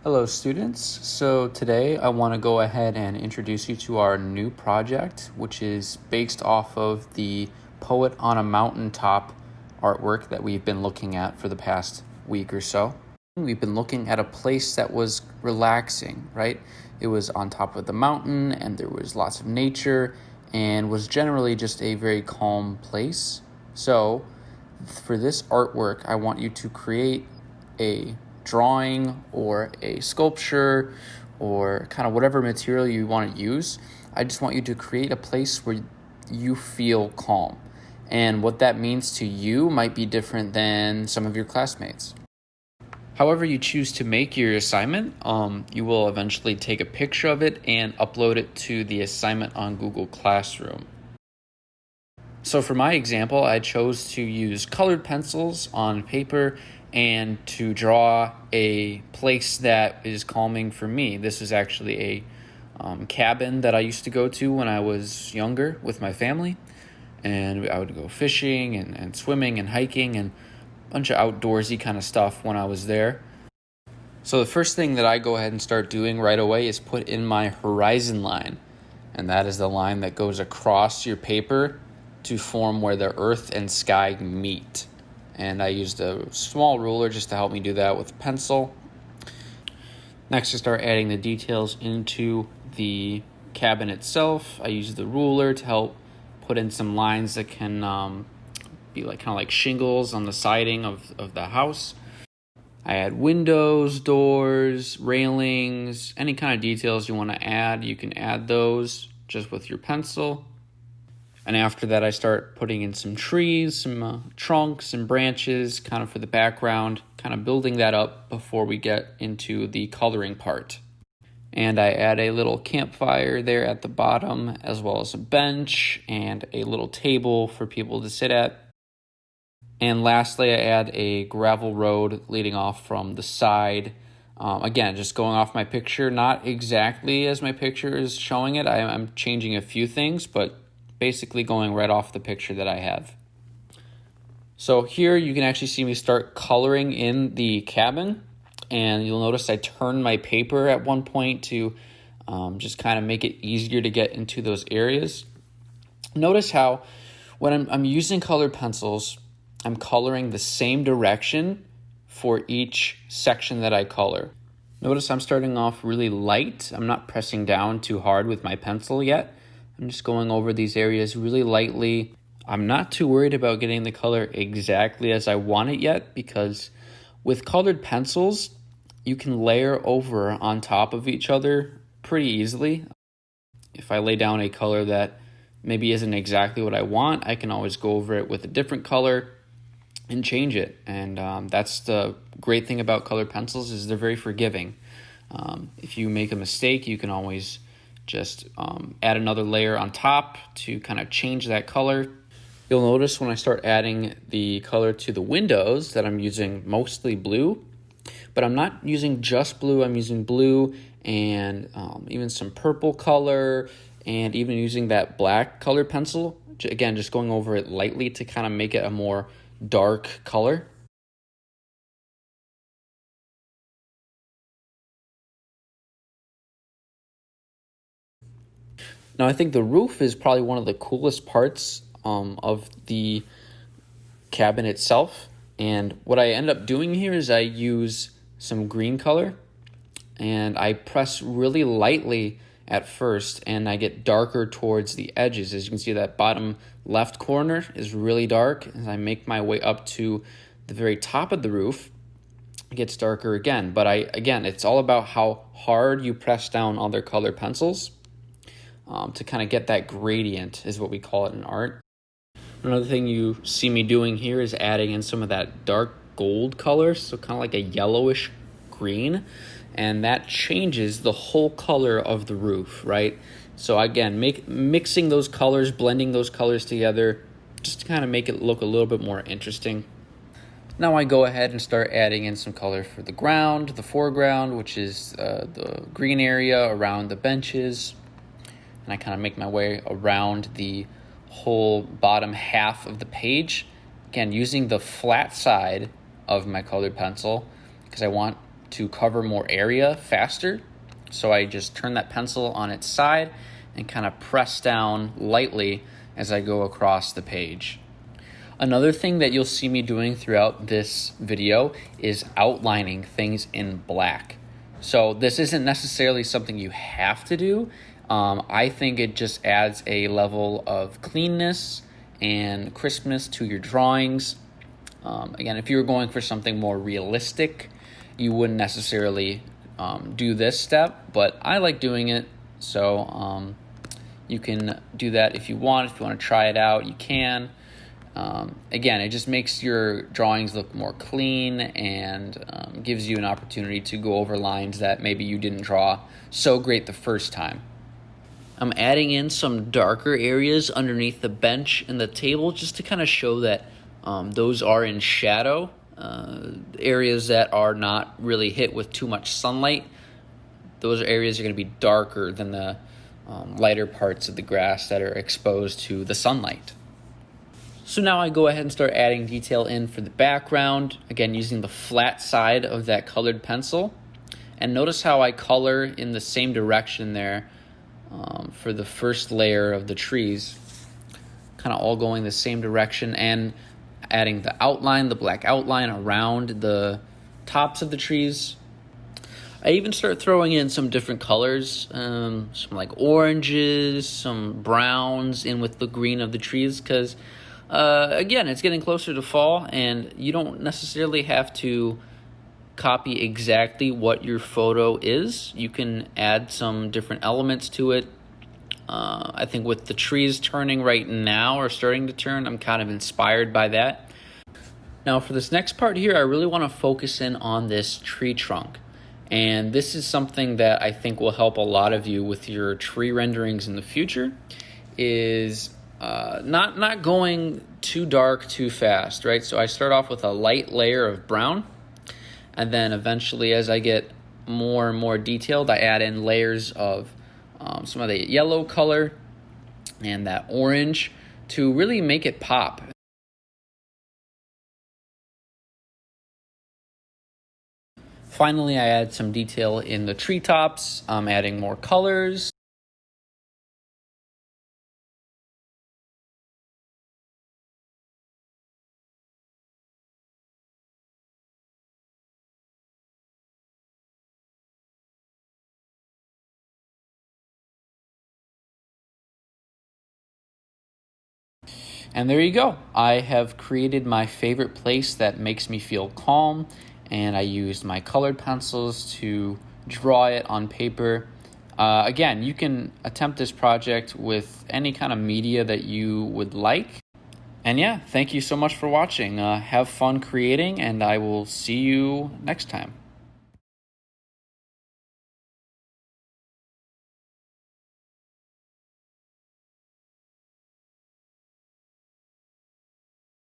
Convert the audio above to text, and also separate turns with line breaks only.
Hello students, so today I want to go ahead and introduce you to our new project, which is based off of the Poet on a Mountaintop artwork that we've been looking at for the past week or so. We've been looking at a place that was relaxing, right? It was on top of the mountain and there was lots of nature and was generally just a very calm place. So for this artwork, I want you to create a drawing or a sculpture or kind of whatever material you want to use. I just want you to create a place where you feel calm. And what that means to you might be different than some of your classmates. However you choose to make your assignment, you will eventually take a picture of it and upload it to the assignment on Google Classroom. So for my example, I chose to use colored pencils on paper and to draw a place that is calming for me. This is actually a cabin that I used to go to when I was younger with my family. And I would go fishing and swimming and hiking and a bunch of outdoorsy kind of stuff when I was there. So the first thing that I go ahead and start doing right away is put in my horizon line. And that is the line that goes across your paper to form where the earth and sky meet. And I used a small ruler just to help me do that with a pencil. Next, I start adding the details into the cabin itself. I use the ruler to help put in some lines that can be kind of like shingles on the siding of the house. I add windows, doors, railings, any kind of details you want to add. You can add those just with your pencil. And after that, I start putting in some trees, some trunks and branches kind of for the background, kind of building that up before we get into the coloring part. And I add a little campfire there at the bottom, as well as a bench and a little table for people to sit at. And lastly, I add a gravel road leading off from the side. Again, just going off my picture, not exactly as my picture is showing it. I'm changing a few things, but basically going right off the picture that I have. So here you can actually see me start coloring in the cabin, and you'll notice I turned my paper at one point to just kind of make it easier to get into those areas. Notice how when I'm using colored pencils, I'm coloring the same direction for each section that I color. Notice I'm starting off really light. I'm not pressing down too hard with my pencil yet. I'm just going over these areas really lightly. I'm not too worried about getting the color exactly as I want it yet, because with colored pencils, you can layer over on top of each other pretty easily. If I lay down a color that maybe isn't exactly what I want, I can always go over it with a different color and change it. And that's the great thing about colored pencils, is they're very forgiving. If you make a mistake, you can always just add another layer on top to kind of change that color. You'll notice when I start adding the color to the windows that I'm using mostly blue, but I'm not using just blue. I'm using blue and even some purple color, and even using that black colored pencil. Again, just going over it lightly to kind of make it a more dark color. Now, I think the roof is probably one of the coolest parts of the cabin itself. And what I end up doing here is I use some green color and I press really lightly at first, and I get darker towards the edges. As you can see, that bottom left corner is really dark. As I make my way up to the very top of the roof, it gets darker again. But again, it's all about how hard you press down other colored pencils. To kind of get that gradient is what we call it in art. Another thing you see me doing here is adding in some of that dark gold color, so kind of like a yellowish green, and that changes the whole color of the roof, right? So again, mixing those colors, blending those colors together, just to kind of make it look a little bit more interesting. Now I go ahead and start adding in some color for the ground, the foreground, which is the green area around the benches. And I kind of make my way around the whole bottom half of the page. Again, using the flat side of my colored pencil, because I want to cover more area faster. So I just turn that pencil on its side and kind of press down lightly as I go across the page. Another thing that you'll see me doing throughout this video is outlining things in black. So this isn't necessarily something you have to do. I think it just adds a level of cleanness and crispness to your drawings. Again, if you were going for something more realistic, you wouldn't necessarily do this step, but I like doing it. So you can do that if you want. If you want to try it out, you can. Again, it just makes your drawings look more clean and gives you an opportunity to go over lines that maybe you didn't draw so great the first time. I'm adding in some darker areas underneath the bench and the table just to kind of show that those are in shadow, areas that are not really hit with too much sunlight. Those areas are going to be darker than the lighter parts of the grass that are exposed to the sunlight. So now I go ahead and start adding detail in for the background, again using the flat side of that colored pencil. And notice how I color in the same direction there for the first layer of the trees, kind of all going the same direction, and adding the outline, the black outline around the tops of the trees. I even start throwing in some different colors, some like oranges, some browns in with the green of the trees, because again, it's getting closer to fall, and you don't necessarily have to copy exactly what your photo is. You can add some different elements to it. I think with the trees turning right now, or starting to turn, I'm kind of inspired by that. Now for this next part here, I really want to focus in on this tree trunk. And this is something that I think will help a lot of you with your tree renderings in the future, is not going too dark too fast, right? So I start off with a light layer of brown, and then eventually as I get more and more detailed, I add in layers of some of the yellow color and that orange to really make it pop. Finally, I add some detail in the treetops. I'm adding more colors. And there you go. I have created my favorite place that makes me feel calm, and I used my colored pencils to draw it on paper. Again, you can attempt this project with any kind of media that you would like. And yeah, thank you so much for watching. Have fun creating, and I will see you next time.